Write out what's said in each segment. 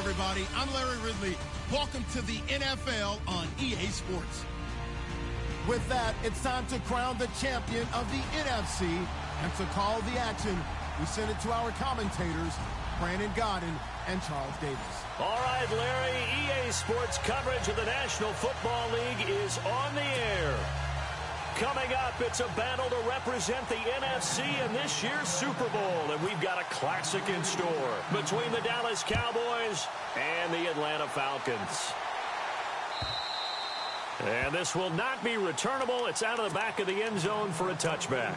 everybody. I'm Larry Ridley. Welcome to the NFL on EA Sports. With that, it's time to crown the champion of the NFC. And to call the action, we send it to our commentators, Brandon Godden and Charles Davis. All right, Larry, EA Sports coverage of the National Football League is on the air. Coming up, it's a battle to represent the NFC in this year's Super Bowl, and we've got a classic in store between the Dallas Cowboys and the Atlanta Falcons. And this will not be returnable. It's out of the back of the end zone for a touchback.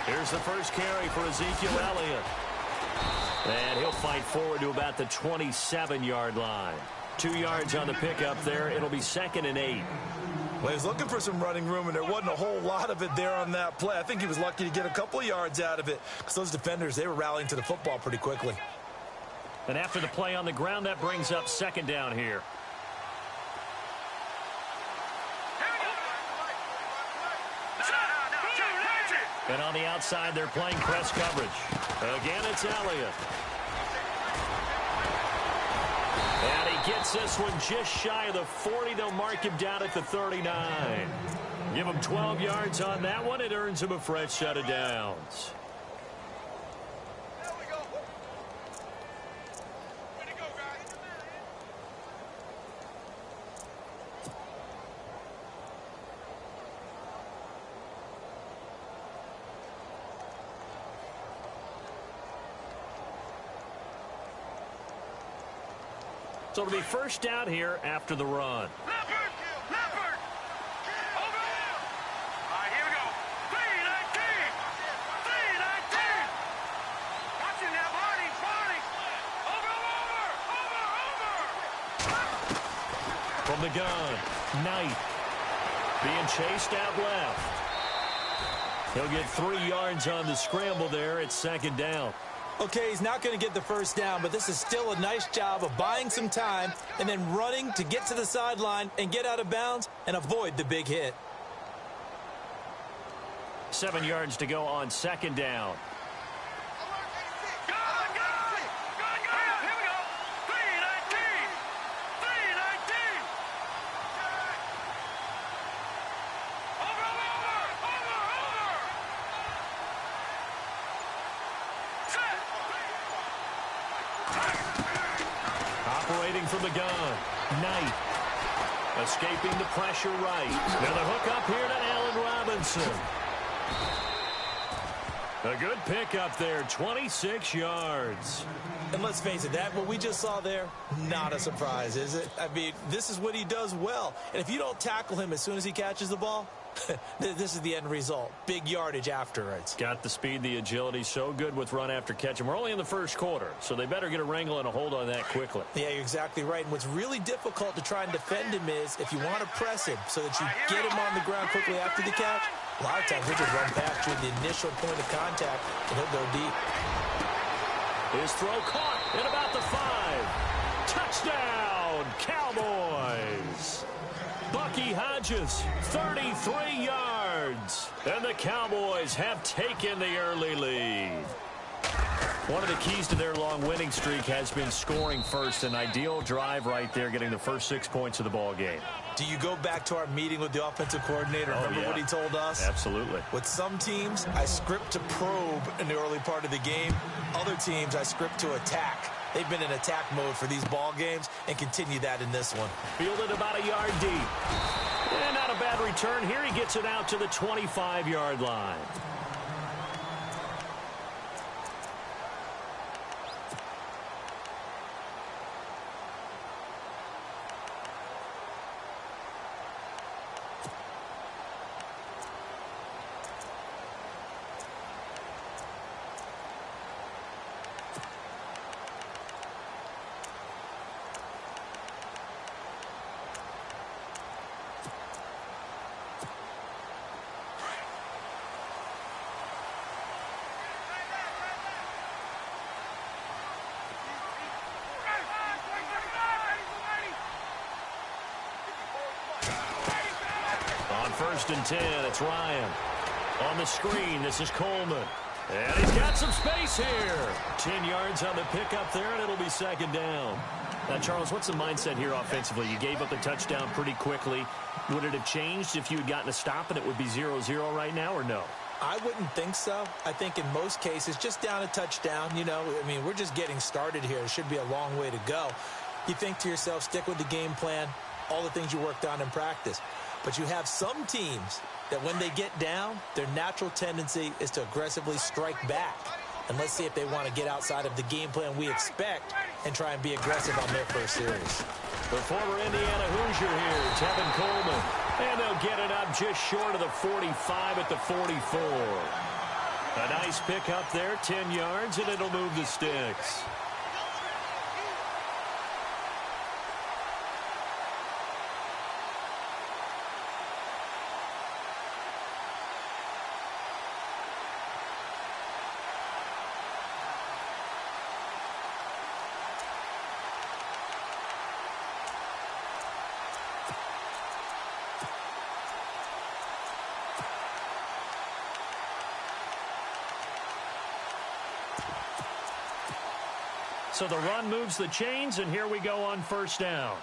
Here's the first carry for Ezekiel Elliott. And he'll fight forward to about the 27-yard line. 2 yards on the pickup there. It'll be 2nd and 8. Well, he was looking for some running room, and there wasn't a whole lot of it there on that play. I think he was lucky to get a couple of yards out of it because those defenders, they were rallying to the football pretty quickly. And after the play on the ground, that brings up 2nd down here. And on the outside, they're playing press coverage. Again, it's Elliott. And he gets this one just shy of the 40. They'll mark him down at the 39. Give him 12 yards on that one. It earns him a fresh set of downs. So it'll be first down here after the run. Leopard! Leopard! Over there! All right, here we go. 319! 319! Watching that, Barney! Barney! Over! From the gun, Knight. Being chased out left. He'll get 3 yards on the scramble there. It's 2nd down. Okay, he's not going to get the first down, but this is still a nice job of buying some time and then running to get to the sideline and get out of bounds and avoid the big hit. 7 yards to go on 2nd down. Operating from the gun, Knight. Escaping the pressure right. Now the hook up here to Allen Robinson. A good pickup there, 26 yards. And let's face it, what we just saw there, not a surprise, is it? I mean, this is what he does well. And if you don't tackle him as soon as he catches the ball, this is the end result. Big yardage afterwards. Got the speed, the agility, so good with run after catch. And we're only in the first quarter, so they better get a wrangle and a hold on that quickly. Yeah, you're exactly right. And what's really difficult to try and defend him is if you want to press him so that you get him on the ground quickly after the catch, a lot of times he'll just run past you at the initial point of contact, and he'll go deep. His throw caught at about the 5. Touchdown, Cowboys. Bucky Hodges, 33 yards. And the Cowboys have taken the early lead. One of the keys to their long winning streak has been scoring first. An ideal drive right there, getting the first 6 points of the ball game. Do you go back to our meeting with the offensive coordinator? Remember what he told us? Absolutely. With some teams, I script to probe in the early part of the game. Other teams, I script to attack. They've been in attack mode for these ball games and continue that in this one. Fielded about a yard deep. And not a bad return here. He gets it out to the 25-yard line. first and 10. It's Ryan. On the screen, this is Coleman. And he's got some space here. 10 yards on the pickup there, and it'll be second down. Now, Charles, what's the mindset here offensively? You gave up the touchdown pretty quickly. Would it have changed if you had gotten a stop and it would be 0-0 right now, or no? I wouldn't think so. I think in most cases, just down a touchdown, you know, I mean, we're just getting started here. It should be a long way to go. You think to yourself, stick with the game plan, all the things you worked on in practice. But you have some teams that when they get down, their natural tendency is to aggressively strike back. And let's see if they want to get outside of the game plan we expect and try and be aggressive on their first series. The former Indiana Hoosier here, Tevin Coleman. And they'll get it up just short of the 45 at the 44. A nice pick up there, 10 yards, and it'll move the sticks. So the run moves the chains, and here we go on first down.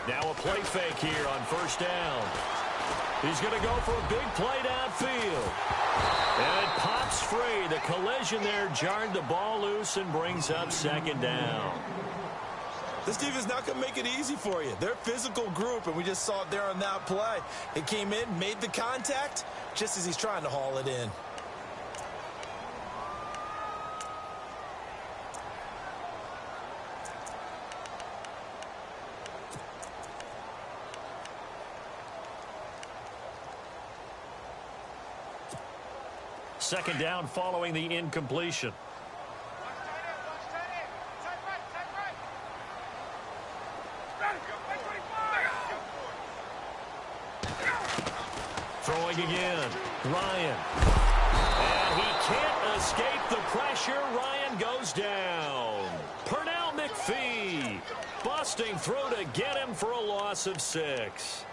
Now a play fake here on first down. He's going to go for a big play downfield. And it pops free. The collision there jarred the ball loose and brings up second down. This defense not going to make it easy for you. They're a physical group, and we just saw it there on that play. It came in, made the contact, just as he's trying to haul it in. Second down following the incompletion. Throwing again, Ryan. And he can't escape the pressure. Ryan goes down. Pernell McPhee busting through to get him for a loss of 6.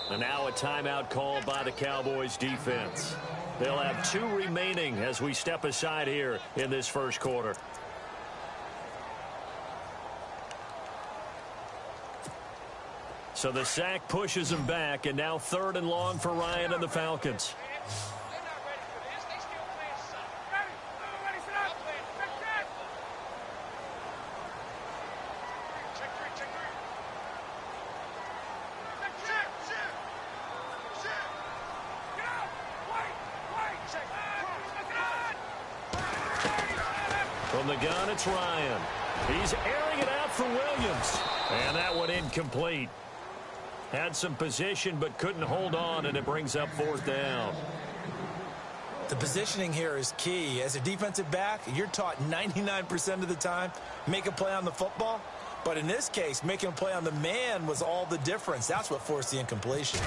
And now a timeout called by the Cowboys defense. They'll have 2 remaining as we step aside here in this first quarter. So the sack pushes him back, and now 3rd and long for Ryan and the Falcons. From the gun, it's Ryan. He's airing it out for Williams. And that one incomplete. Had some position but couldn't hold on, and it brings up 4th down. The positioning here is key. As a defensive back, you're taught 99% of the time, make a play on the football. But in this case, making a play on the man was all the difference. That's what forced the incompletion.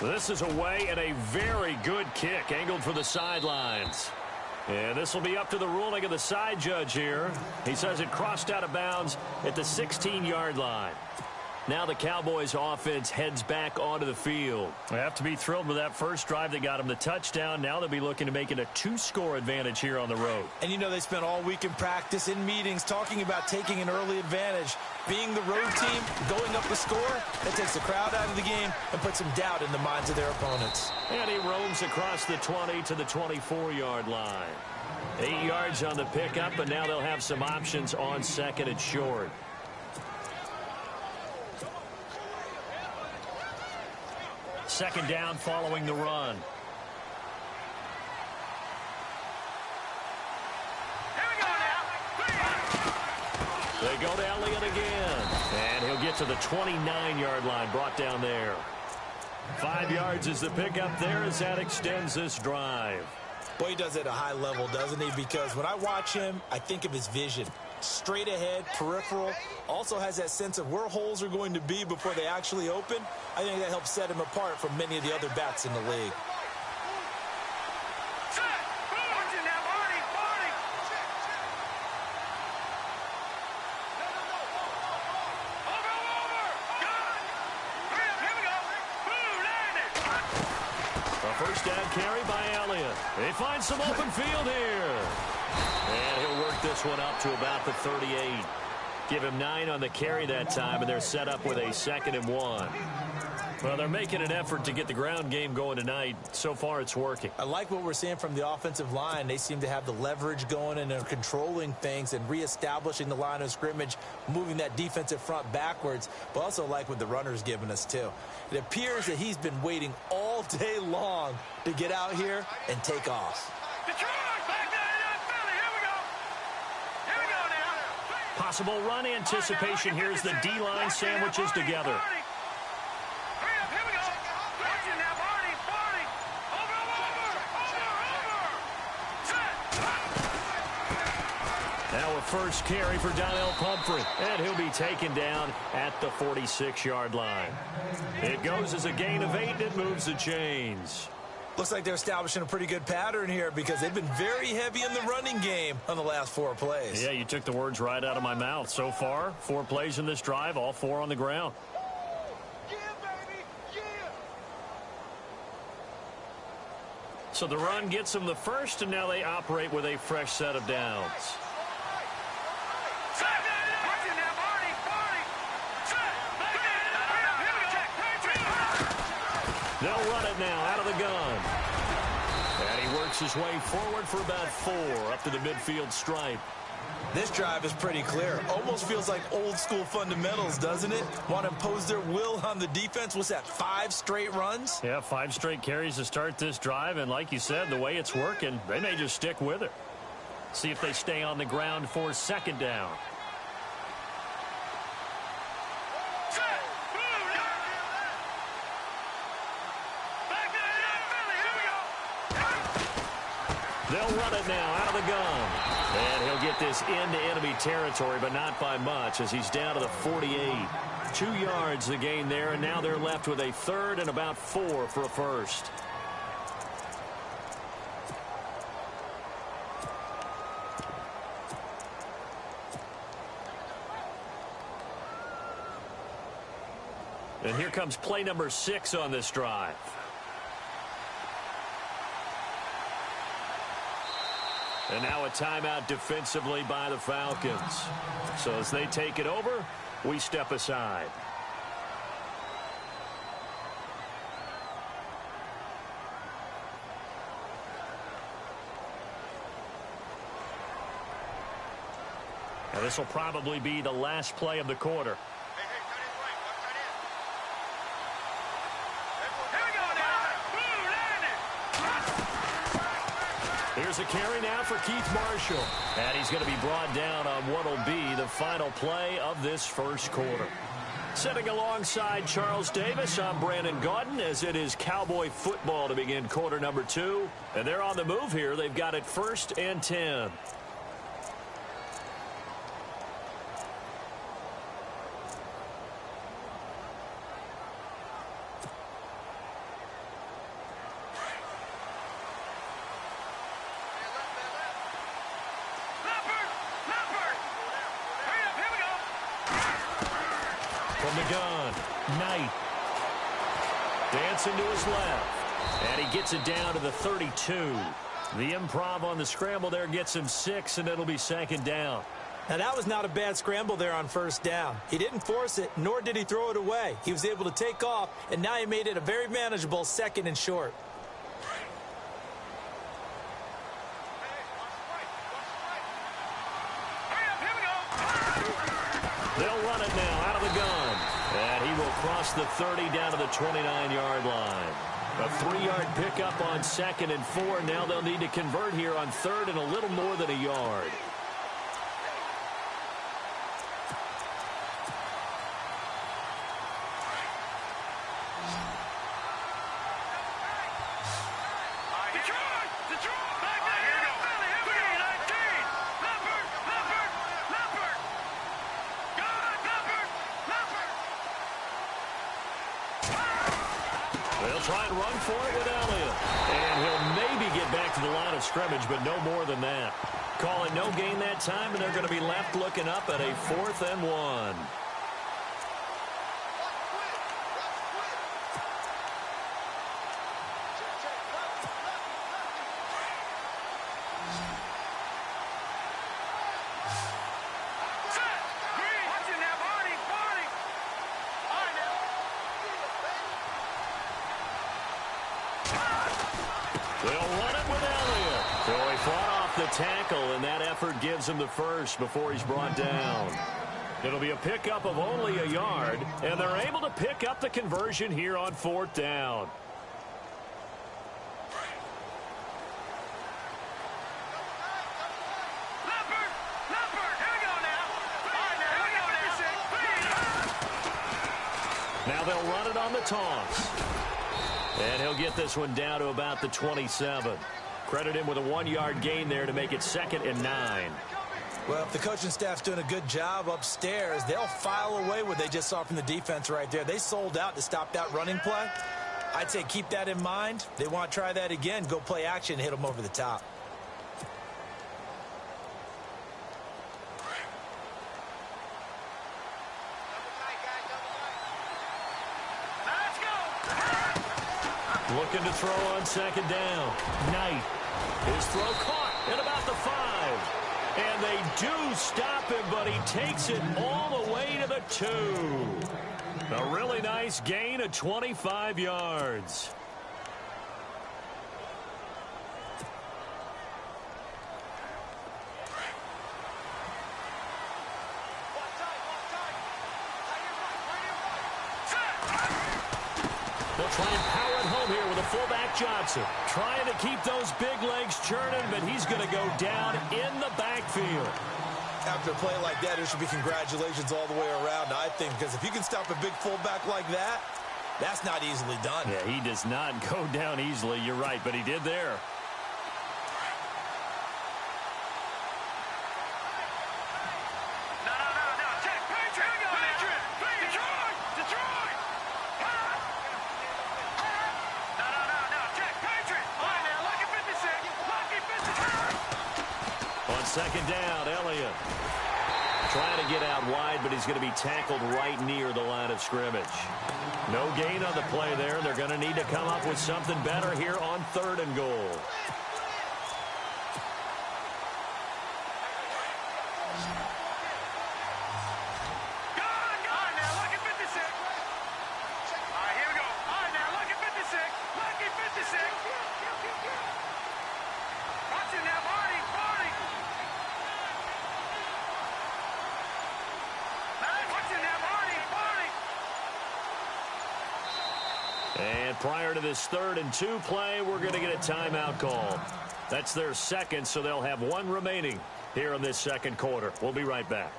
This is away and a very good kick angled for the sidelines. And this will be up to the ruling of the side judge here. He says it crossed out of bounds at the 16-yard line. Now the Cowboys offense heads back onto the field. They have to be thrilled with that first drive that got them the touchdown. Now they'll be looking to make it a 2-score advantage here on the road. And you know they spent all week in practice, in meetings, talking about taking an early advantage. Being the road team, going up the score, that takes the crowd out of the game and puts some doubt in the minds of their opponents. And he roams across the 20 to the 24-yard line. 8 yards on the pickup, and now they'll have some options on 2nd and short. Second down following the run. They go to Elliott again. And he'll get to the 29-yard line, brought down there. 5 yards is the pickup there as that extends this drive. Boy, he does it at a high level, doesn't he? Because when I watch him, I think of his vision. Straight ahead, peripheral, also has that sense of where holes are going to be before they actually open. I think that helps set him apart from many of the other bats in the league. First down carry by Elliott. They find some open field here. And he'll work this one up to about the 38. Give him 9 on the carry that time, and they're set up with a 2nd and 1. Well, they're making an effort to get the ground game going tonight. So far, it's working. I like what we're seeing from the offensive line. They seem to have the leverage going and they're controlling things and reestablishing the line of scrimmage, moving that defensive front backwards, but also like what the runner's giving us, too. It appears that he's been waiting all day long to get out here and take off. Possible run anticipation. Here's the D-line sandwiches together. Now a first carry for Donnell Pumphrey, and he'll be taken down at the 46-yard line. It goes as a gain of 8, and it moves the chains. Looks like they're establishing a pretty good pattern here because they've been very heavy in the running game on the last 4 plays. Yeah, you took the words right out of my mouth. So far, 4 plays in this drive, all 4 on the ground. So the run gets them the first, and now they operate with a fresh set of downs. They'll run it now out of the gun. And he works his way forward for about 4 up to the midfield stripe. This drive is pretty clear. Almost feels like old school fundamentals, doesn't it? Want to impose their will on the defense. What's that, 5 straight runs? Yeah, 5 straight carries to start this drive. And like you said, the way it's working, they may just stick with it. See if they stay on the ground for 2nd down. They'll run it now out of the gun. And he'll get this into enemy territory, but not by much as he's down to the 48. 2 yards the gain there, and now they're left with a 3rd and about 4 for a first. And here comes play number 6 on this drive. And now a timeout defensively by the Falcons. So as they take it over, we step aside. Now this will probably be the last play of the quarter. Here's a carry now for Keith Marshall. And he's going to be brought down on what will be the final play of this first quarter. Sitting alongside Charles Davis, I'm Brandon Gaudin as it is Cowboy football to begin quarter number 2. And they're on the move here. They've got it 1st and 10. From the gun, Knight. Dancing to his left. And he gets it down to the 32. The improv on the scramble there gets him 6, and it'll be 2nd down. Now, that was not a bad scramble there on 1st down. He didn't force it, nor did he throw it away. He was able to take off, and now he made it a very manageable 2nd and short. They'll run it now out of the gun. And he will cross the 30 down to the 29-yard line. A 3-yard pickup on 2nd and 4. Now they'll need to convert here on 3rd and a little more than a yard. try and run for it with Elliott. And he'll maybe get back to the line of scrimmage, but no more than that. Call it no gain that time, and they're going to be left looking up at a 4th and 1. Tackle, and that effort gives him the first before he's brought down. It'll be a pickup of only a yard, and they're able to pick up the conversion here on 4th down. Now they'll run it on the toss. And he'll get this one down to about the 27. Credit him with a 1-yard gain there to make it 2nd and 9. Well, if the coaching staff's doing a good job upstairs, they'll file away what they just saw from the defense right there. They sold out to stop that running play. I'd say keep that in mind. They want to try that again, go play action, and hit them over the top. Looking to throw on 2nd down. Knight. His throw caught at about the 5. And they do stop him, but he takes it all the way to the 2. A really nice gain of 25 yards. They'll try and power it home here with a fullback Johnson. Trying to keep those big legs churning, but he's going to go down in the backfield. After a play like that, there should be congratulations all the way around, I think, because if you can stop a big fullback like that, that's not easily done. Yeah, he does not go down easily. You're right, but he did there. On 2nd down, Elliott trying to get out wide, but he's going to be tackled right near the line of scrimmage. No gain on the play there. They're going to need to come up with something better here on 3rd and goal. And prior to this 3rd and 2 play, we're going to get a timeout call. That's their 2nd, so they'll have 1 remaining here in this 2nd quarter. We'll be right back.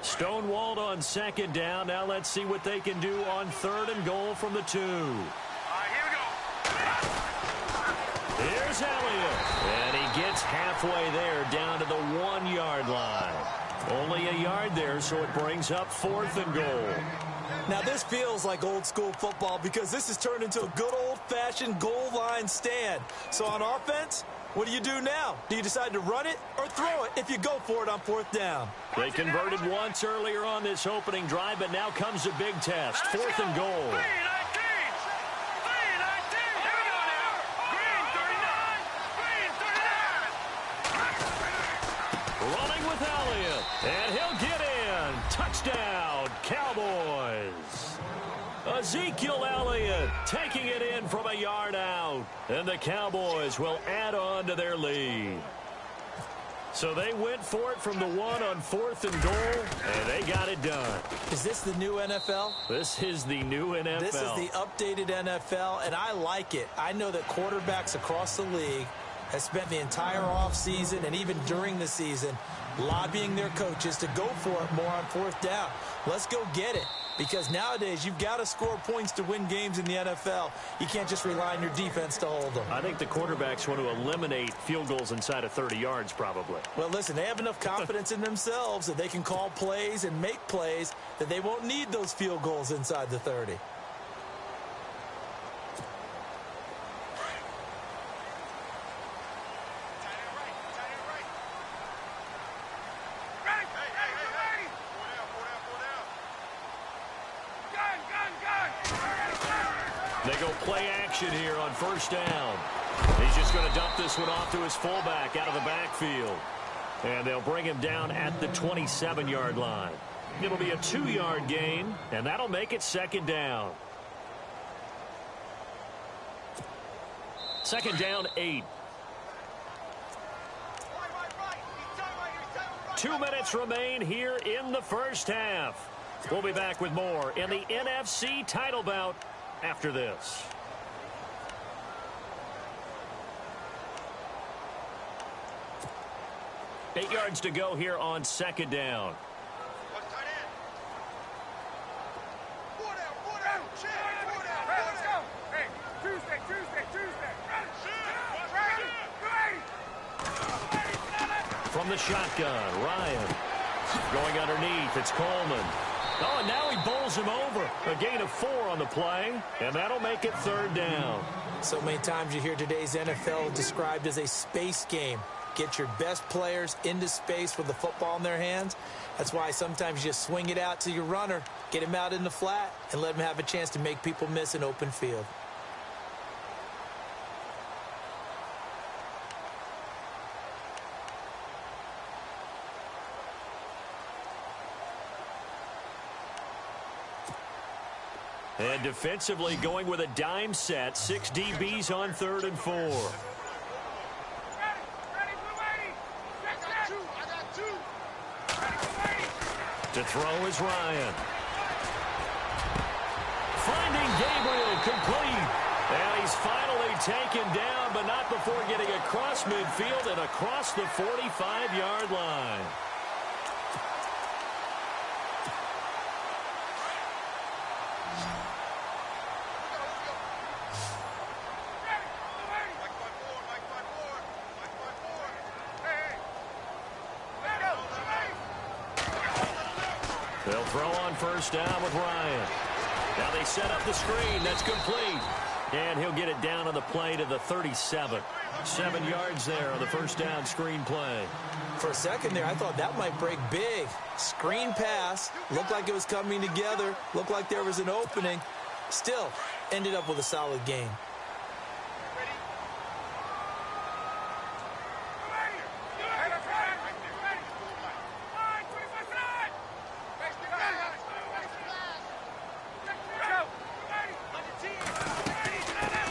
Stonewalled on 2nd down. Now let's see what they can do on 3rd and goal from the 2. Here's Elliott, and he gets halfway there down to the 1-yard line. Only a yard there, so it brings up 4th and goal. Now this feels like old school football because this has turned into a good old-fashioned goal line stand. So on offense, what do you do now? Do you decide to run it or throw it if you go for it on 4th down? They converted once earlier on this opening drive, but now comes a big test. 4th and goal. Running with Elliott, and he'll get in. Touchdown, Cowboys. Ezekiel Elliott taking it in from a yard out, and the Cowboys will add on to their lead. So they went for it from the 1 on 4th and goal, and they got it done. Is this the new NFL? This is the new NFL. This is the updated NFL, and I like it. I know that quarterbacks across the league have spent the entire offseason and even during the season lobbying their coaches to go for it more on 4th down. Let's go get it. Because nowadays, you've got to score points to win games in the NFL. You can't just rely on your defense to hold them. I think the quarterbacks want to eliminate field goals inside of 30 yards, probably. Well, listen, they have enough confidence in themselves that they can call plays and make plays that they won't need those field goals inside the 30. They go play action here on first down. He's just going to dump this one off to his fullback out of the backfield. And they'll bring him down at the 27-yard line. It'll be a 2-yard gain, and that'll make it second down. Second down, 8. 2 minutes remain here in the first half. We'll be back with more in the NFC title bout after this. Eight yards to go here on second down. From the shotgun, Ryan going underneath. It's Coleman. Oh, and now he bowls him over. A gain of 4 on the play, and that'll make it third down. So many times you hear today's NFL described as a space game. Get your best players into space with the football in their hands. That's why sometimes you just swing it out to your runner, get him out in the flat, and let him have a chance to make people miss an open field. And defensively going with a dime set. 6 DBs on 3rd and 4. To throw is Ryan. Finding Gabriel complete. And he's finally taken down, but not before getting across midfield and across the 45-yard line. They'll throw on first down with Ryan. Now they set up the screen. That's complete. And he'll get it down on the play to the 37. 7 yards there on the first down screen play. For a second there, I thought that might break big. Screen pass. Looked like it was coming together. Looked like there was an opening. Still, ended up with a solid game.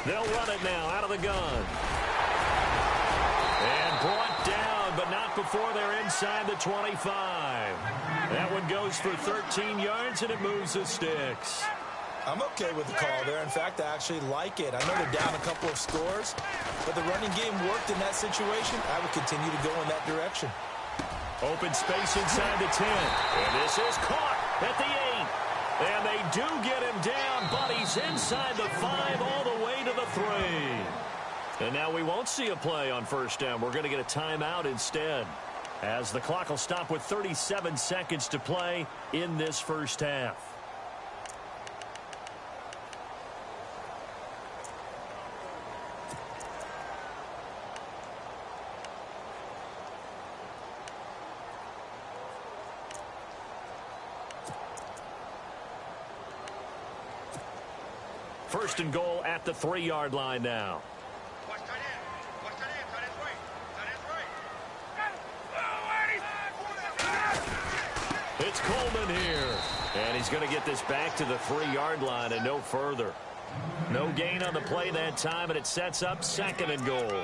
They'll run it now out of the gun. And brought down, but not before they're inside the 25. That one goes for 13 yards, and it moves the sticks. I'm okay with the call there. In fact, I actually like it. I know they're down a couple of scores, but the running game worked in that situation. I would continue to go in that direction. Open space inside the 10. And this is caught at the 8. And they do get him down, but he's inside the 5 all the way to the 3. And now we won't see a play on first down. We're going to get a timeout instead, as the clock will stop with 37 seconds to play in this first half. First and goal at the 3-yard line now. It's Coleman here. And he's going to get this back to the 3-yard line and no further. No gain on the play that time, and it sets up second and goal.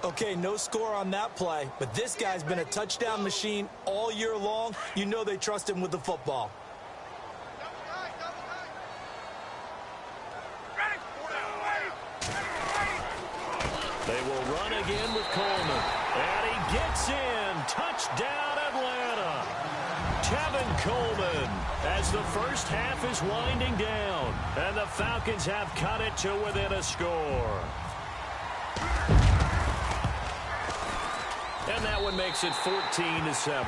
Okay, no score on that play, but this guy's been a touchdown machine all year long. You know they trust him with the football. They will run again with Coleman. And he gets in. Touchdown, Atlanta. Tevin Coleman, as the first half is winding down, and the Falcons have cut it to within a score. And that one makes it 14-7.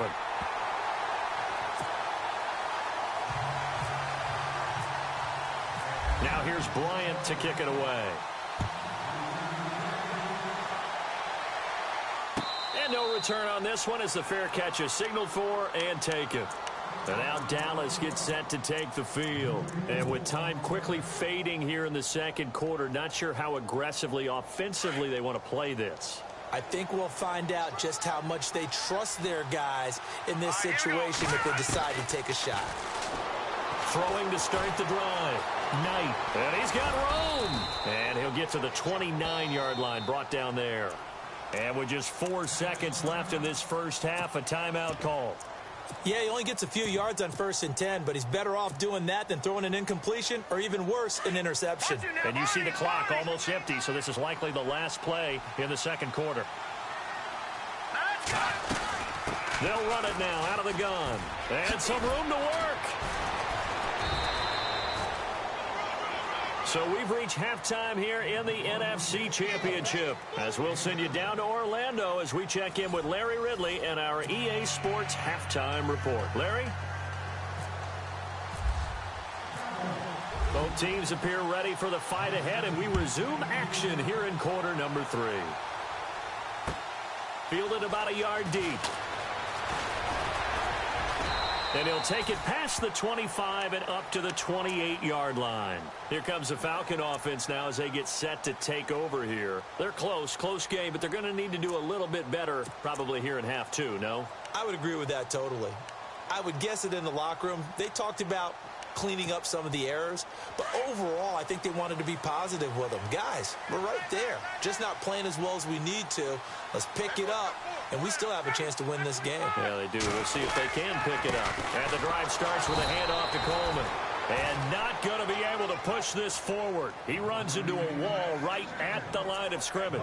Now here's Bryant to kick it away. And no return on this one as the fair catch is signaled for and taken. And now Dallas gets set to take the field. And with time quickly fading here in the second quarter, not sure how aggressively, offensively they want to play this. I think we'll find out just how much they trust their guys in this situation if they decide to take a shot. Throwing to start the drive. Knight. And he's got room. And he'll get to the 29-yard line, brought down there. And with just 4 seconds left in this first half, a timeout call. Yeah, he only gets a few yards on 1st and 10, but he's better off doing that than throwing an incompletion or even worse, an interception. And you see the clock almost empty, so this is likely the last play in the second quarter. They'll run it now out of the gun. And some room to work. So we've reached halftime here in the NFC Championship, as we'll send you down to Orlando as we check in with Larry Ridley and our EA Sports Halftime Report. Larry? Both teams appear ready for the fight ahead, and we resume action here in quarter number 3. Fielded about a yard deep. And he'll take it past the 25 and up to the 28-yard line. Here comes the Falcon offense now as they get set to take over here. They're close game, but they're going to need to do a little bit better probably here in half 2, no? I would agree with that totally. I would guess it in the locker room. They talked about cleaning up some of the errors, but overall, I think they wanted to be positive with them. Guys, we're right there. Just not playing as well as we need to. Let's pick it up, and we still have a chance to win this game. Yeah, they do. We'll see if they can pick it up. And the drive starts with a handoff to Coleman. And not going to be able to push this forward. He runs into a wall right at the line of scrimmage.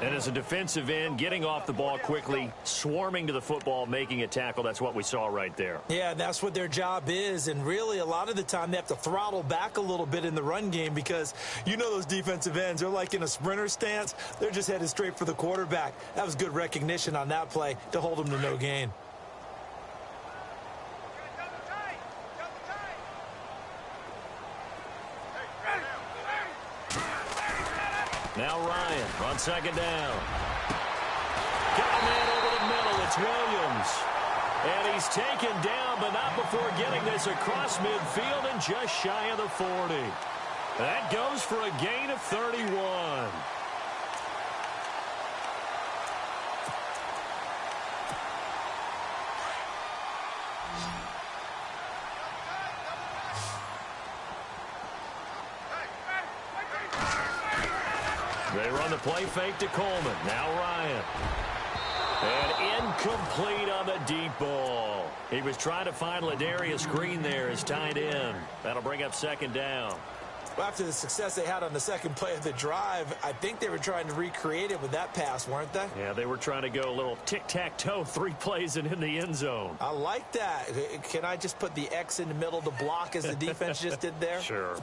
And as a defensive end, getting off the ball quickly, swarming to the football, making a tackle, that's what we saw right there. Yeah, that's what their job is. And really, a lot of the time, they have to throttle back a little bit in the run game because you know those defensive ends, they're like in a sprinter stance. They're just headed straight for the quarterback. That was good recognition on that play to hold them to no gain. Now Ryan on second down. Got a man over the middle. It's Williams. And he's taken down, but not before getting this across midfield and just shy of the 40. That goes for a gain of 31. They run the play fake to Coleman. Now Ryan. And incomplete on the deep ball. He was trying to find Ladarius Green there as tight end. That'll bring up second down. Well, after the success they had on the second play of the drive, I think they were trying to recreate it with that pass, weren't they? Yeah, they were trying to go a little tic-tac-toe, 3 plays and in the end zone. I like that. Can I just put the X in the middle to block as the defense just did there? Sure.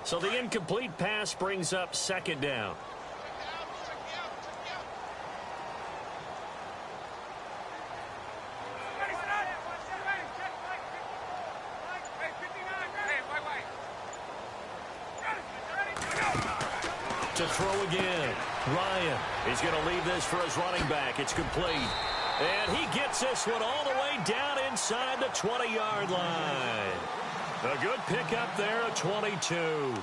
So the incomplete pass brings up second down. To throw again. Ryan is going to leave this for his running back. It's complete. And he gets this one all the way down inside the 20-yard line. A good pickup there at 22.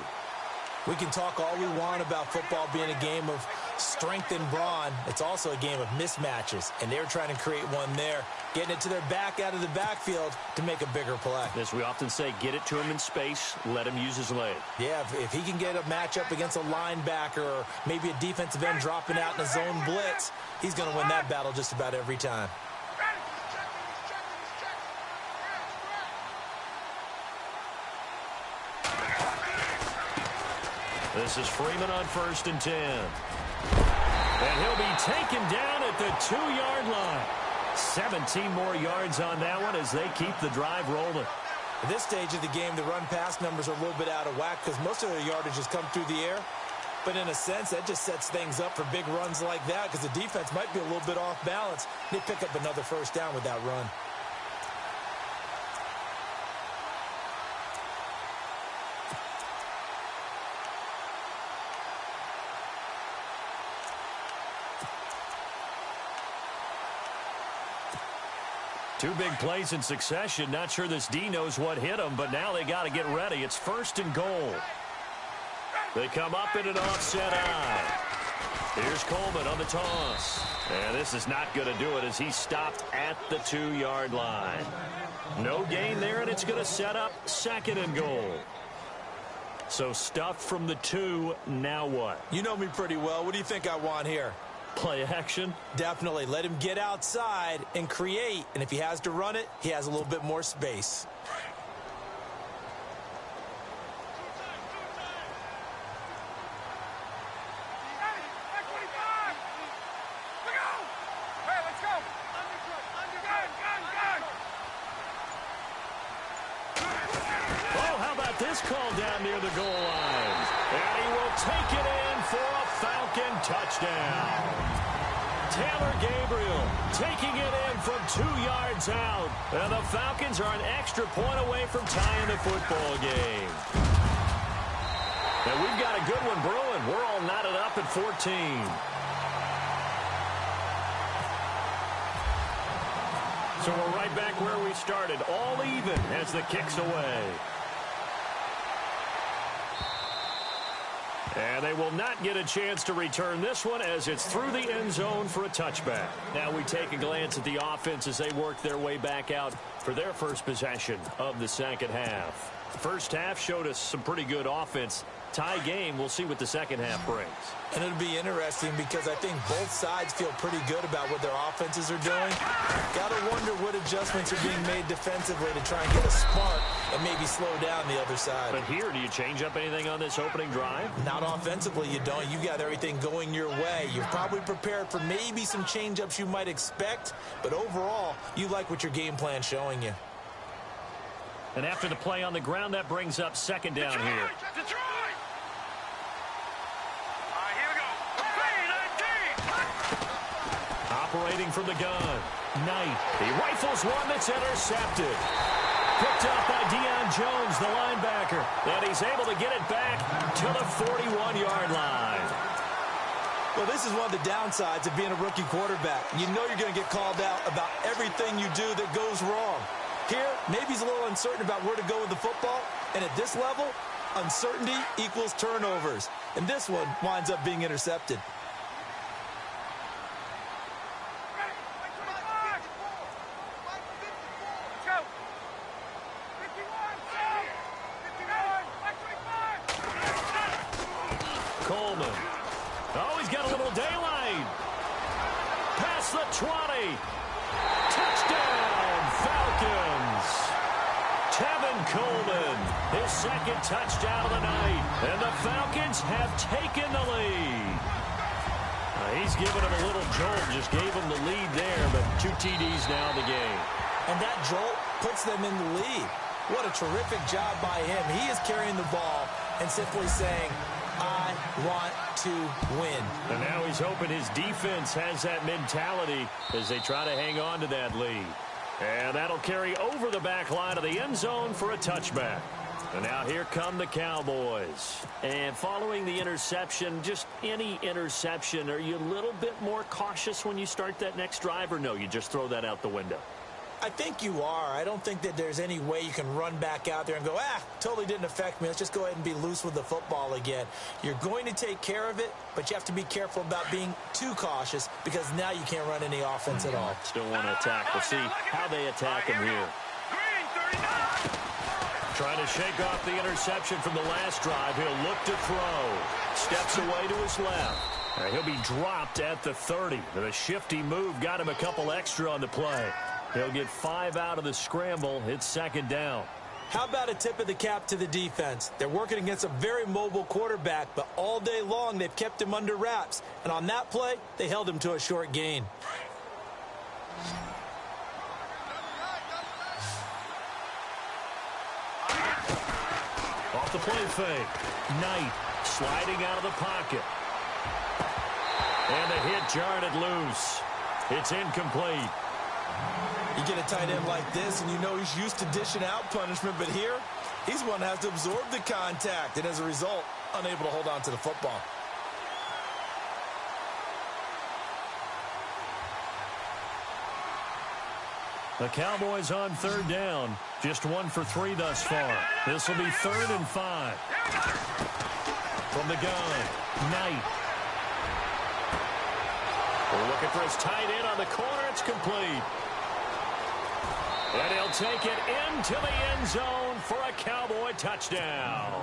We can talk all we want about football being a game of strength and brawn. It's also a game of mismatches, and they're trying to create one there, getting it to their back out of the backfield to make a bigger play. As we often say, get it to him in space, let him use his leg. Yeah, if he can get a matchup against a linebacker or maybe a defensive end dropping out in a zone blitz, he's going to win that battle just about every time. This is Freeman on 1st and 10. And he'll be taken down at the 2-yard line. 17 more yards on that one as they keep the drive rolling. At this stage of the game, the run-pass numbers are a little bit out of whack because most of their yardage has come through the air. But in a sense, that just sets things up for big runs like that because the defense might be a little bit off balance. They pick up another first down with that run. Two big plays in succession. Not sure this D knows what hit him, but now they got to get ready. It's 1st and goal. They come up in an offset eye. Here's Coleman on the toss. And this is not going to do it as he stopped at the 2-yard line. No gain there, and it's going to set up 2nd and goal. So stuffed from the 2, now what? You know me pretty well. What do you think I want here? Play action? Definitely. Let him get outside and create. And if he has to run it, he has a little bit more space. Oh, how about this call down near the goal line? And he will take it in for a Falcon touchdown. Taylor Gabriel taking it in from 2 yards out. And the Falcons are an extra point away from tying the football game. And we've got a good one brewing. We're all knotted up at 14. So we're right back where we started, all even as the kick's away. And they will not get a chance to return this one as it's through the end zone for a touchback. Now we take a glance at the offense as they work their way back out for their first possession of the second half. First half showed us some pretty good offense. Tie game, we'll see what the second half brings. And it'll be interesting because I think both sides feel pretty good about what their offenses are doing. Got to wonder what adjustments are being made defensively to try and get a spark and maybe slow down the other side. But here, do you change up anything on this opening drive? Not offensively, you don't. You got everything going your way. You're probably prepared for maybe some change-ups you might expect, but overall, you like what your game plan's showing you. And after the play on the ground, that brings up second down here. Detroit! Here we go. 3-19. Operating from the gun. Knight. He rifles one that's intercepted. Picked up by Deion Jones, the linebacker. And he's able to get it back to the 41-yard line. Well, this is one of the downsides of being a rookie quarterback. You know you're going to get called out about everything you do that goes wrong. Here, maybe he's a little uncertain about where to go with the football. And at this level, uncertainty equals turnovers. And this one winds up being intercepted. Coleman. Oh, he's got a little daylight. Past the 20. Touchdown, Falcons. Tevin Coleman, his second touchdown of the night. And the Falcons have taken the lead. He's given him a little jolt, just gave him the lead there, but 2 TDs now in the game. And that jolt puts them in the lead. What a terrific job by him. He is carrying the ball and simply saying, I want to win. And now he's hoping his defense has that mentality as they try to hang on to that lead. And that'll carry over the back line of the end zone for a touchback. And now here come the Cowboys. And following the interception, just any interception, are you a little bit more cautious when you start that next drive, or no, you just throw that out the window? I think you are. I don't think that there's any way you can run back out there and go, totally didn't affect me. Let's just go ahead and be loose with the football again. You're going to take care of it, but you have to be careful about being too cautious because now you can't run any offense at all. Still want to attack. We'll see how they attack him here. Trying to shake off the interception from the last drive. He'll look to throw. Steps away to his left. He'll be dropped at the 30. The shifty move got him a couple extra on the play. He'll get 5 out of the scramble. It's second down. How about a tip of the cap to the defense? They're working against a very mobile quarterback, but all day long they've kept him under wraps. And on that play, they held him to a short gain. Off the play fake. Knight sliding out of the pocket. And the hit jarred it loose. It's incomplete. You get a tight end like this, and you know he's used to dishing out punishment, but here, he's one that has to absorb the contact, and as a result, unable to hold on to the football. The Cowboys on third down. Just 1 for 3 thus far. This will be 3rd and 5. From the gun, Knight. We're looking for his tight end on the corner. It's complete. And he'll take it into the end zone for a Cowboy touchdown.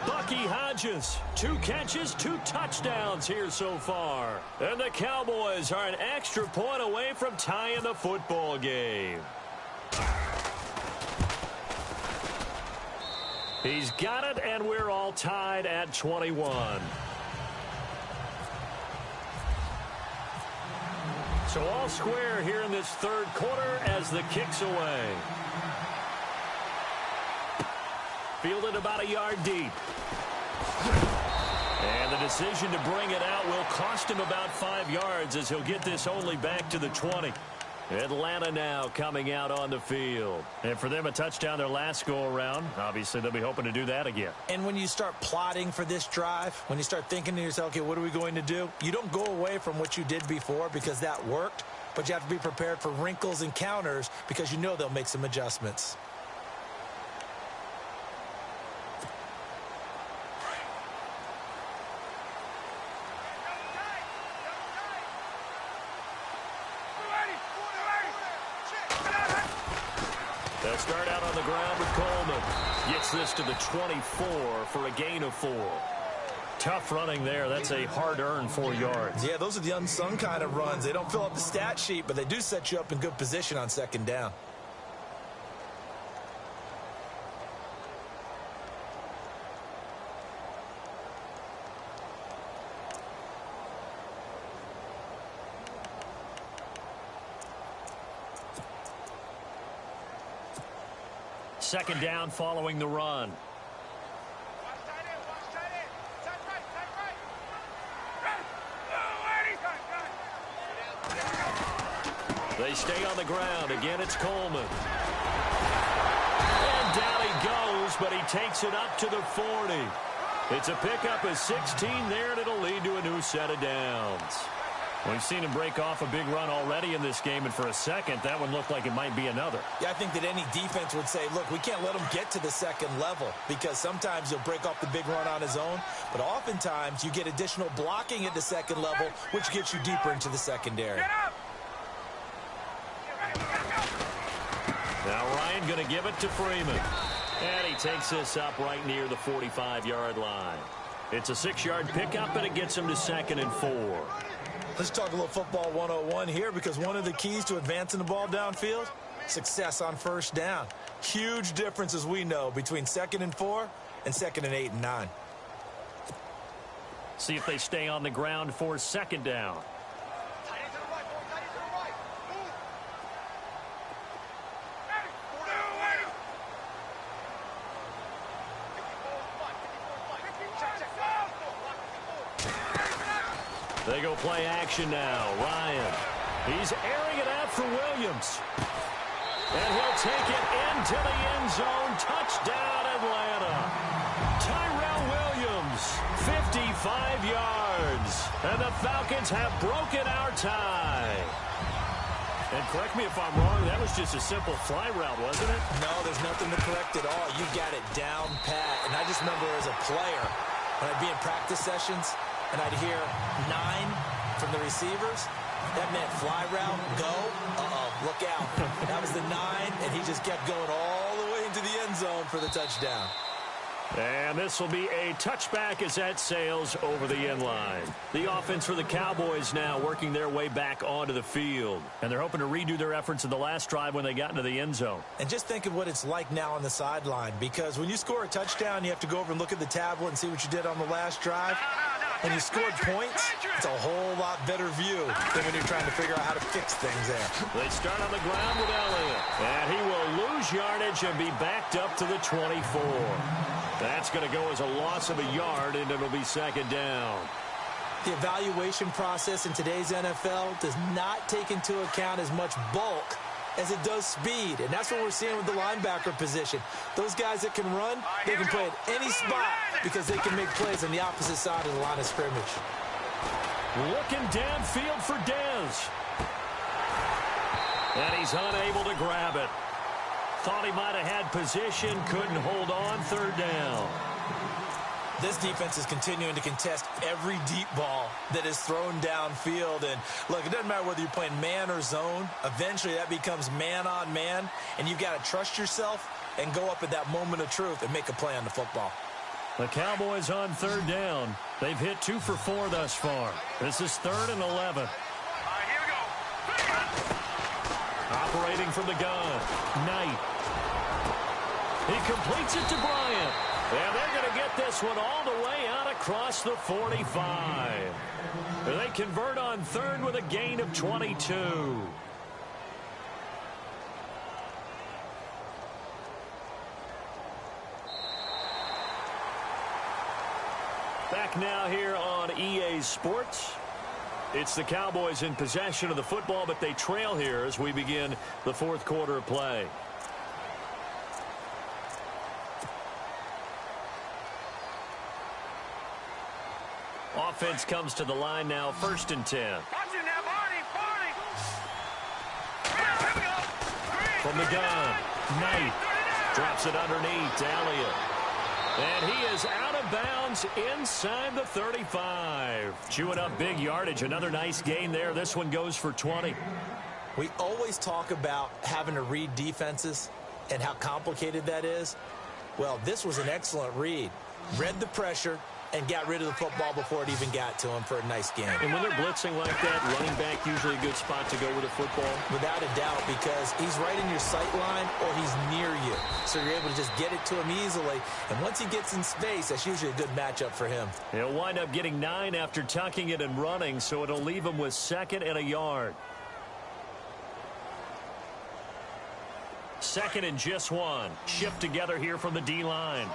Bucky Hodges, 2 catches, 2 touchdowns here so far. And the Cowboys are an extra point away from tying the football game. He's got it, and we're all tied at 21. So all square here in this 3rd quarter as the kick's away. Fielded about a yard deep. And the decision to bring it out will cost him about 5 yards as he'll get this only back to the 20. Atlanta now coming out on the field. And for them, a touchdown their last go-around. Obviously, they'll be hoping to do that again. And when you start plotting for this drive, when you start thinking to yourself, okay, what are we going to do? You don't go away from what you did before because that worked, but you have to be prepared for wrinkles and counters because you know they'll make some adjustments. They'll start out on the ground with Coleman. Gets this to the 24 for a gain of 4. Tough running there. That's a hard-earned 4 yards. Yeah, those are the unsung kind of runs. They don't fill up the stat sheet, but they do set you up in good position on 2nd down. Second down following the run. They stay on the ground. Again, it's Coleman. And down he goes, but he takes it up to the 40. It's a pickup of 16 there, and it'll lead to a new set of downs. We've seen him break off a big run already in this game, and for a second, that one looked like it might be another. Yeah, I think that any defense would say, look, we can't let him get to the 2nd level because sometimes he'll break off the big run on his own, but oftentimes you get additional blocking at the 2nd level, which gets you deeper into the secondary. Now Ryan going to give it to Freeman. And he takes this up right near the 45-yard line. It's a 6-yard pickup, and it gets him to 2nd and 4. Let's talk a little football 101 here because one of the keys to advancing the ball downfield, success on 1st down. Huge difference, as we know, between 2nd and 4 and 2nd and 8 and 9. See if they stay on the ground for 2nd down. They go play action now. Ryan. He's airing it out for Williams. And he'll take it into the end zone. Touchdown, Atlanta. Tyrell Williams, 55 yards. And the Falcons have broken our tie. And correct me if I'm wrong, that was just a simple fly route, wasn't it? No, there's nothing to correct at all. You got it down pat. And I just remember as a player, when I'd be in practice sessions, and I'd hear 9 from the receivers. That meant fly route, go. Look out. That was the 9, and he just kept going all the way into the end zone for the touchdown. And this will be a touchback as that sails over the end line. The offense for the Cowboys now working their way back onto the field. And they're hoping to redo their efforts in the last drive when they got into the end zone. And just think of what it's like now on the sideline, because when you score a touchdown, you have to go over and look at the tablet and see what you did on the last drive. And you scored points, it's a whole lot better view than when you're trying to figure out how to fix things there. They start on the ground with Elliott. And he will lose yardage and be backed up to the 24. That's going to go as a loss of a yard, and it'll be second down. The evaluation process in today's NFL does not take into account as much bulk as it does speed, and that's what we're seeing with the linebacker position. Those guys that can run, they can play at any spot because they can make plays on the opposite side of the line of scrimmage. Looking downfield for Dez. And he's unable to grab it. Thought he might have had position, couldn't hold on, third down. This defense is continuing to contest every deep ball that is thrown downfield. And look, it doesn't matter whether you're playing man or zone. Eventually that becomes man on man, and you've got to trust yourself and go up at that moment of truth and make a play on the football. The Cowboys on third down. They've hit 2 for 4 thus far. This is 3rd and 11. Here we go. Operating from the gun, Knight. He completes it to Bryant. And they're going to get this one all the way out across the 45. They convert on third with a gain of 22. Back now here on EA Sports. It's the Cowboys in possession of the football, but they trail here as we begin the 4th quarter of play. Offense comes to the line now, 1st and 10. Watch it now, Barney. Here we go. From the gun, Knight drops it underneath to Elliott. And he is out of bounds inside the 35. Chewing up big yardage. Another nice gain there. This one goes for 20. We always talk about having to read defenses and how complicated that is. Well, this was an excellent read. Read the pressure and got rid of the football before it even got to him for a nice game. And when they're blitzing like that, running back usually a good spot to go with the football? Without a doubt, because he's right in your sight line or he's near you. So you're able to just get it to him easily. And once he gets in space, that's usually a good matchup for him. He'll wind up getting 9 after tucking it and running, so it'll leave him with 2nd and a yard. 2nd and just 1. Shift together here from the D-line.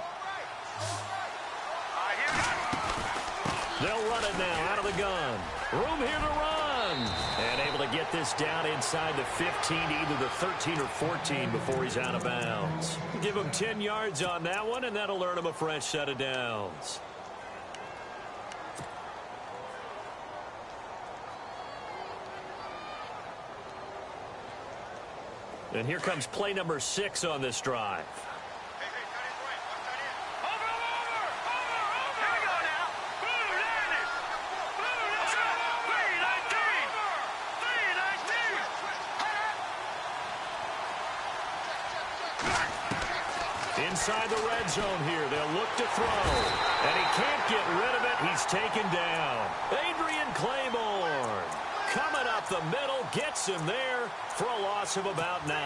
They'll run it now out of the gun. Room here to run. And able to get this down inside the 15, either the 13 or 14 before he's out of bounds. Give him 10 yards on that one, and that'll earn him a fresh set of downs. And here comes play number 6 on this drive. Inside the red zone here, they'll look to throw. And he can't get rid of it. He's taken down. Adrian Claiborne coming up the middle, gets him there for a loss of about 9.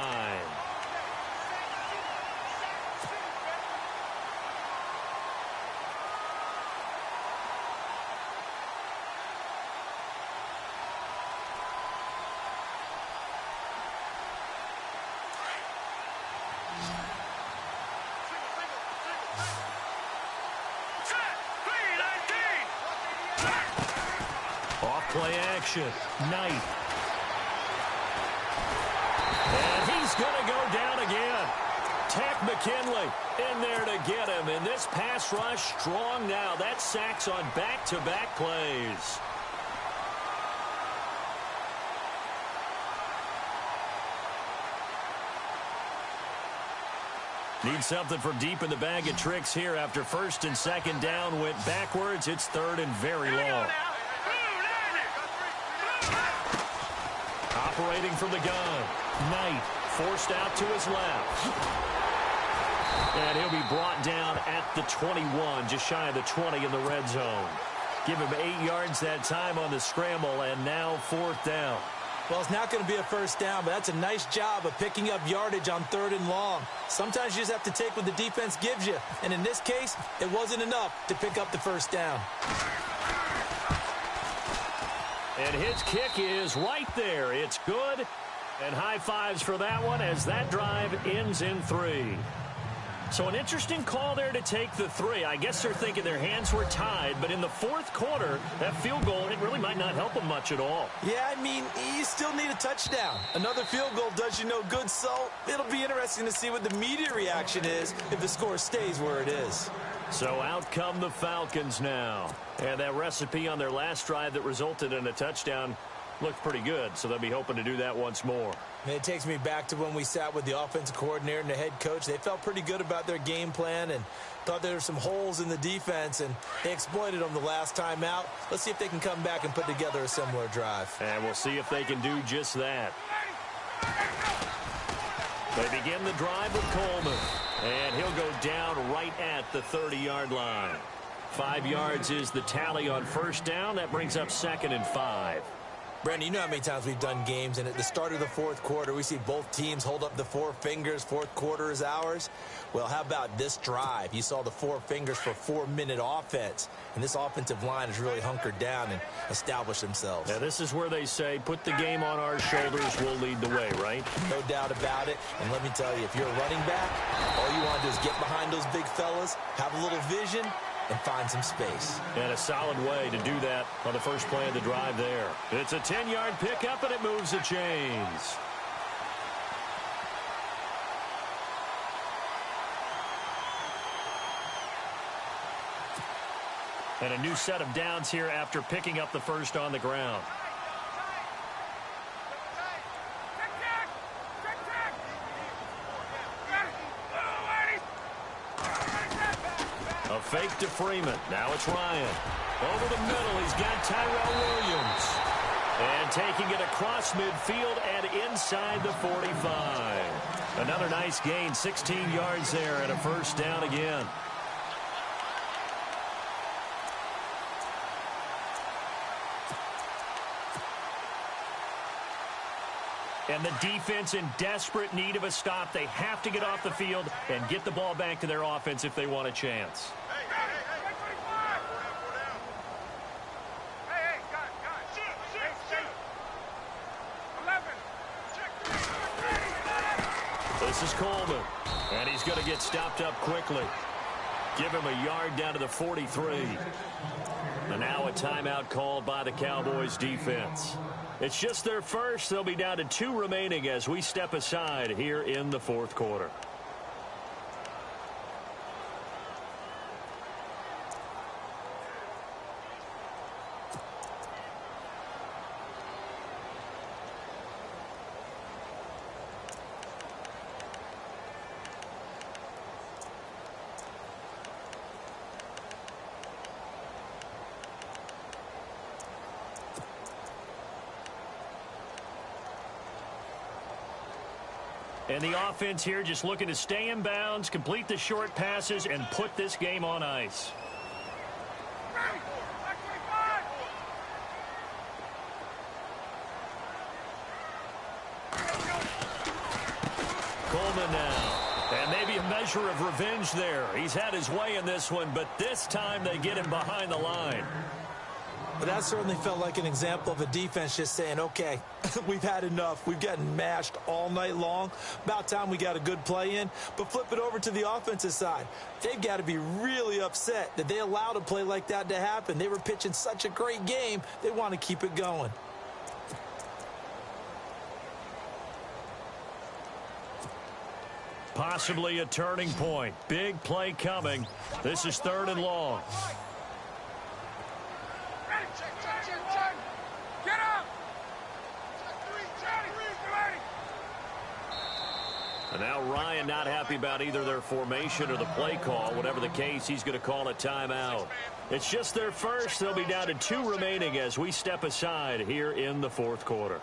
Play action. Knight. And he's going to go down again. Tack McKinley in there to get him. And this pass rush strong now. That's sacks on back-to-back plays. Need something from deep in the bag of tricks here after 1st and 2nd down. Went backwards. It's 3rd and very long. Operating from the gun. Knight forced out to his left. And he'll be brought down at the 21, just shy of the 20 in the red zone. Give him 8 yards that time on the scramble, and now 4th down. Well, it's not going to be a first down, but that's a nice job of picking up yardage on 3rd and long. Sometimes you just have to take what the defense gives you, and in this case, it wasn't enough to pick up the first down. And his kick is right there. It's good, and high fives for that one as that drive ends in 3. So an interesting call there to take the 3. I guess they're thinking their hands were tied, but in the 4th quarter, that field goal, it really might not help them much at all. Yeah, I mean, you still need a touchdown. Another field goal does you no good, so it'll be interesting to see what the media reaction is if the score stays where it is. So out come the Falcons now. And that recipe on their last drive that resulted in a touchdown looked pretty good, so they'll be hoping to do that once more. And it takes me back to when we sat with the offensive coordinator and the head coach. They felt pretty good about their game plan and thought there were some holes in the defense, and they exploited them the last time out. Let's see if they can come back and put together a similar drive. And we'll see if they can do just that. They begin the drive with Coleman, and he'll go down right at the 30-yard line. 5 yards is the tally on first down. That brings up 2nd and 5. Brandon, you know how many times we've done games, and at the start of the 4th quarter, we see both teams hold up the 4 fingers, 4th quarter is ours. Well, how about this drive? You saw the 4 fingers for 4-minute offense, and this offensive line has really hunkered down and established themselves. Now, this is where they say, put the game on our shoulders, we'll lead the way, right? No doubt about it, and let me tell you, if you're a running back, all you want to do is get behind those big fellas, have a little vision, and find some space. And a solid way to do that on the first play of the drive there. It's a 10-yard pickup, and it moves the chains. And a new set of downs here after picking up the first on the ground. A fake to Freeman. Now it's Ryan. Over the middle, he's got Tyrell Williams. And taking it across midfield and inside the 45. Another nice gain, 16 yards there and a first down again. And the defense in desperate need of a stop. They have to get off the field and get the ball back to their offense if they want a chance. This is Coleman, and he's going to get stopped up quickly. Give him a yard down to the 43. And now a timeout called by the Cowboys defense. It's just their first. They'll be down to 2 remaining as we step aside here in the 4th quarter. And the offense here just looking to stay in bounds, complete the short passes, and put this game on ice. Coleman now. And maybe a measure of revenge there. He's had his way in this one, but this time they get him behind the line. But that certainly felt like an example of a defense just saying, okay, we've had enough. We've gotten mashed all night long. About time we got a good play in. But flip it over to the offensive side. They've got to be really upset that they allowed a play like that to happen. They were pitching such a great game. They want to keep it going. Possibly a turning point. Big play coming. This is 3rd and long. And now Ryan not happy about either their formation or the play call. Whatever the case, he's going to call a timeout. It's just their first. They'll be down to 2 remaining as we step aside here in the 4th quarter.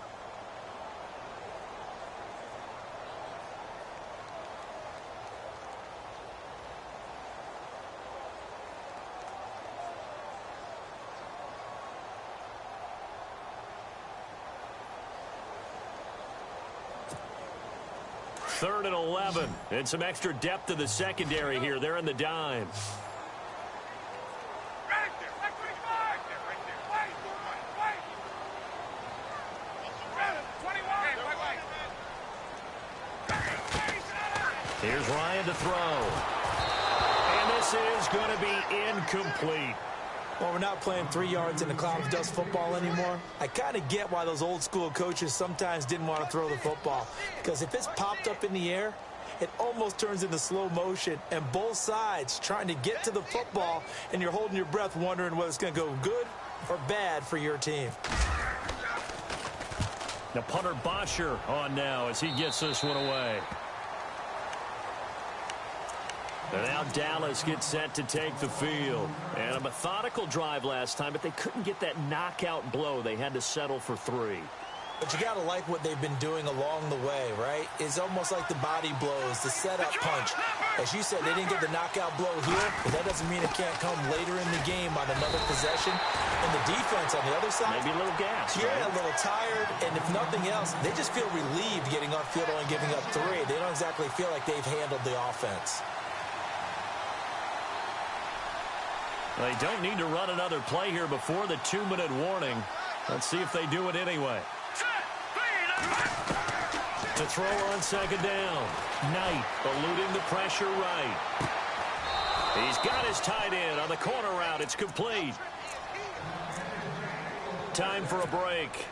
3rd and 11. And some extra depth to the secondary here. They're in the dime. Here's Ryan to throw. And this is going to be incomplete. Well, we're not playing 3 yards in the cloud of dust football anymore. I kind of get why those old school coaches sometimes didn't want to throw the football. Because if it's popped up in the air, it almost turns into slow motion. And both sides trying to get to the football, and you're holding your breath wondering whether it's going to go good or bad for your team. Now punter Bosher on now as he gets this one away. And now Dallas gets set to take the field. And a methodical drive last time, but they couldn't get that knockout blow. They had to settle for 3. But you got to like what they've been doing along the way, right? It's almost like the body blows, the setup punch. As you said, they didn't get the knockout blow here, but that doesn't mean it can't come later in the game on another possession. And the defense on the other side, maybe a little gas. Yeah, right? A little tired, and if nothing else, they just feel relieved getting off field only giving up 3. They don't exactly feel like they've handled the offense. They don't need to run another play here before the 2-minute warning. Let's see if they do it anyway. To throw on 2nd down. Knight eluding the pressure right. He's got his tight end on the corner route. It's complete. Time for a break.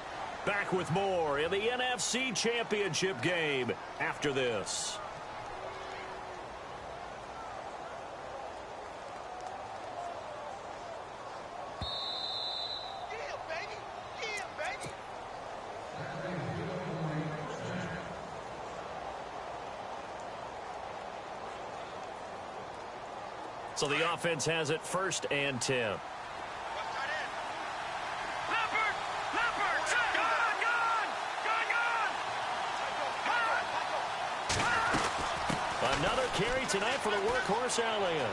Back with more in the NFC Championship game after this. So the offense has it 1st and 10. Another carry tonight for the workhorse Elliott.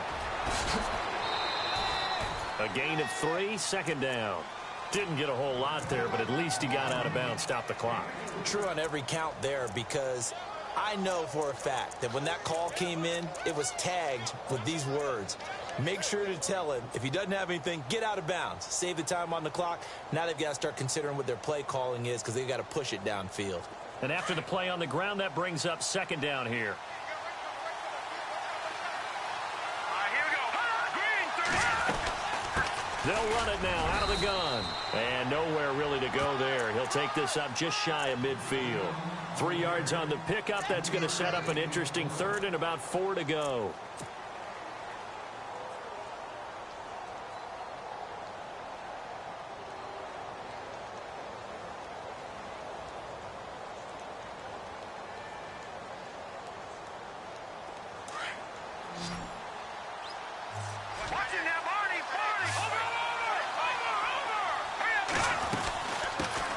A gain of 3, 2nd down. Didn't get a whole lot there, but at least he got out of bounds, stopped the clock. True on every count there, because I know for a fact that when that call came in, it was tagged with these words. Make sure to tell him, if he doesn't have anything, get out of bounds. Save the time on the clock. Now they've got to start considering what their play calling is because they've got to push it downfield. And after the play on the ground, that brings up 2nd down here. They'll run it now out of the gun. And nowhere really to go there. He'll take this up just shy of midfield. 3 yards on the pickup. That's going to set up an interesting 3rd and about 4 to go.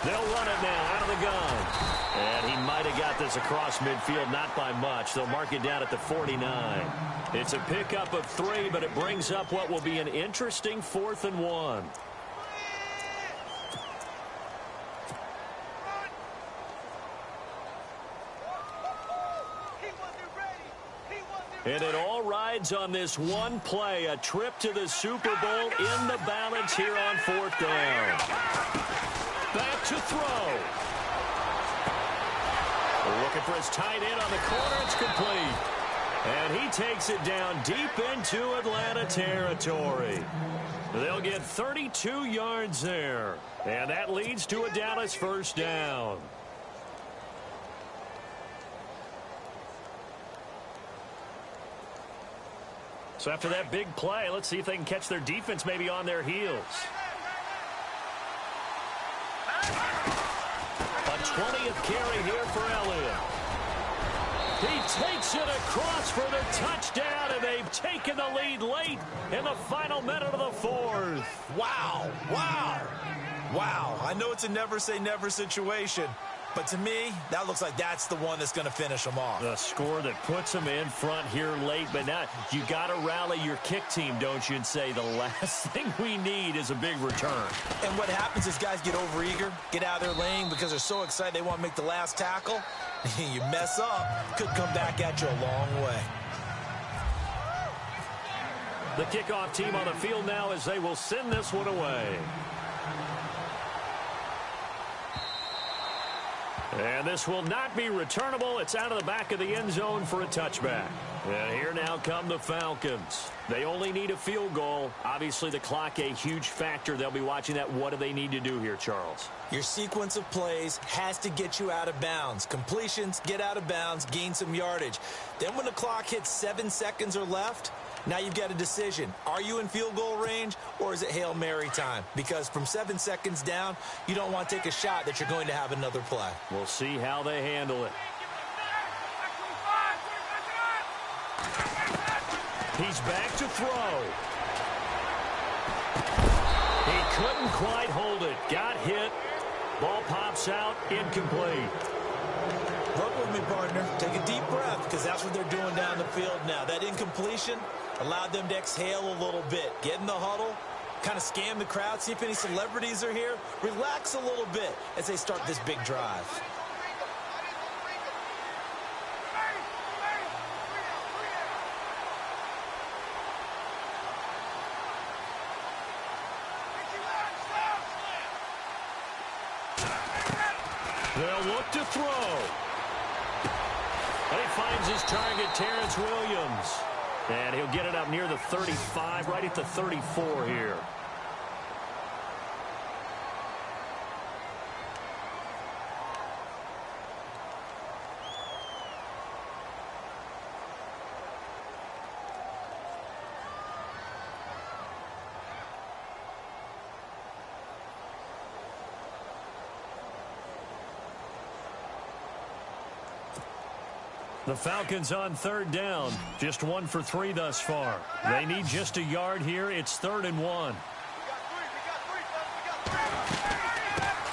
They'll run it now out of the gun. And he might have got this across midfield, not by much. They'll mark it down at the 49. It's a pickup of 3, but it brings up what will be an interesting 4th and 1. And it all rides on this one play, a trip to the Super Bowl in the balance here on 4th down. Back to throw. Looking for his tight end on the corner. It's complete. And he takes it down deep into Atlanta territory. They'll get 32 yards there. And that leads to a Dallas 1st down. So after that big play, let's see if they can catch their defense maybe on their heels. A 20th carry here for Elliott. He takes it across for the touchdown, and they've taken the lead late in the final minute of the 4th. Wow. Wow. Wow. I know it's a never say never situation, But to me, that looks like that's the one that's going to finish them off. The score that puts them in front here late, but now you got to rally your kick team, don't you, and say the last thing we need is a big return. And what happens is guys get overeager, get out of their lane because they're so excited they want to make the last tackle. You mess up, could come back at you a long way. The kickoff team on the field now as they will send this one away. And this will not be returnable. It's out of the back of the end zone for a touchback. And here now come the Falcons. They only need a field goal. Obviously, the clock a huge factor. They'll be watching that. What do they need to do here, Charles? Your sequence of plays has to get you out of bounds. Completions, get out of bounds, gain some yardage. Then when the clock hits 7 seconds or left, now you've got a decision. Are you in field goal range or is it Hail Mary time? Because from 7 seconds down, you don't want to take a shot that you're going to have another play. We'll see how they handle it. He's back to throw. He couldn't quite hold it. Got hit. Ball pops out. Incomplete. Work with me, partner. Take a deep breath because that's what they're doing down the field now. That incompletion allowed them to exhale a little bit. Get in the huddle. Kind of scan the crowd. See if any celebrities are here. Relax a little bit as they start this big drive. They'll look to throw. And he finds his target, Terrence Williams. And he'll get it up near the 35, right at the 34 here. The Falcons on third down. Just 1 for 3 thus far. They need just a yard here. It's 3rd and 1.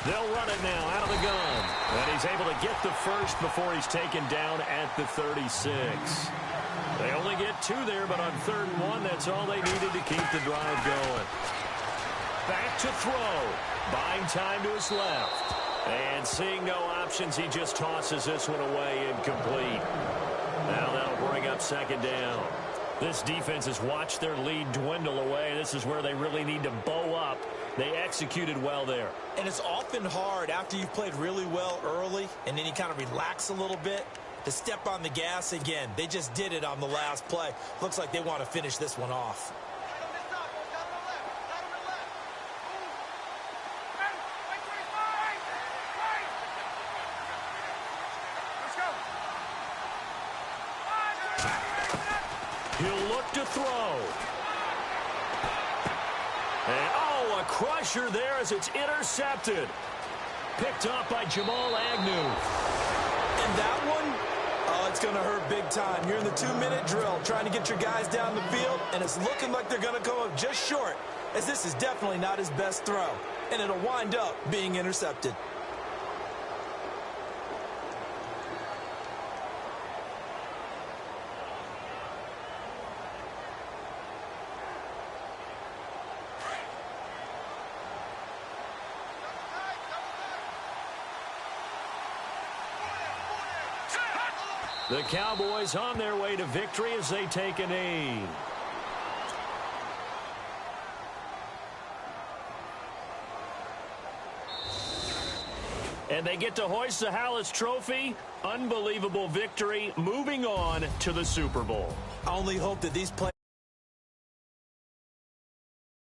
They'll run it now out of the gun. And he's able to get the first before he's taken down at the 36. They only get 2 there, but on 3rd and 1, that's all they needed to keep the drive going. Back to throw. Buying time to his left. And seeing no options, he just tosses this one away incomplete. Now that'll bring up 2nd down. This defense has watched their lead dwindle away. This is where they really need to bow up. They executed well there. And it's often hard after you've played really well early and then you kind of relax a little bit to step on the gas again. They just did it on the last play. Looks like they want to finish this one off. He'll look to throw. And, oh, a crusher there as it's intercepted. Picked up by Jamal Agnew. And that one, oh, it's going to hurt big time. You're in the 2-minute drill trying to get your guys down the field, and it's looking like they're going to go up just short, as this is definitely not his best throw. And it'll wind up being intercepted. The Cowboys on their way to victory as they take a knee. And they get to hoist the Hallis Trophy. Unbelievable victory. Moving on to the Super Bowl. I only hope that these players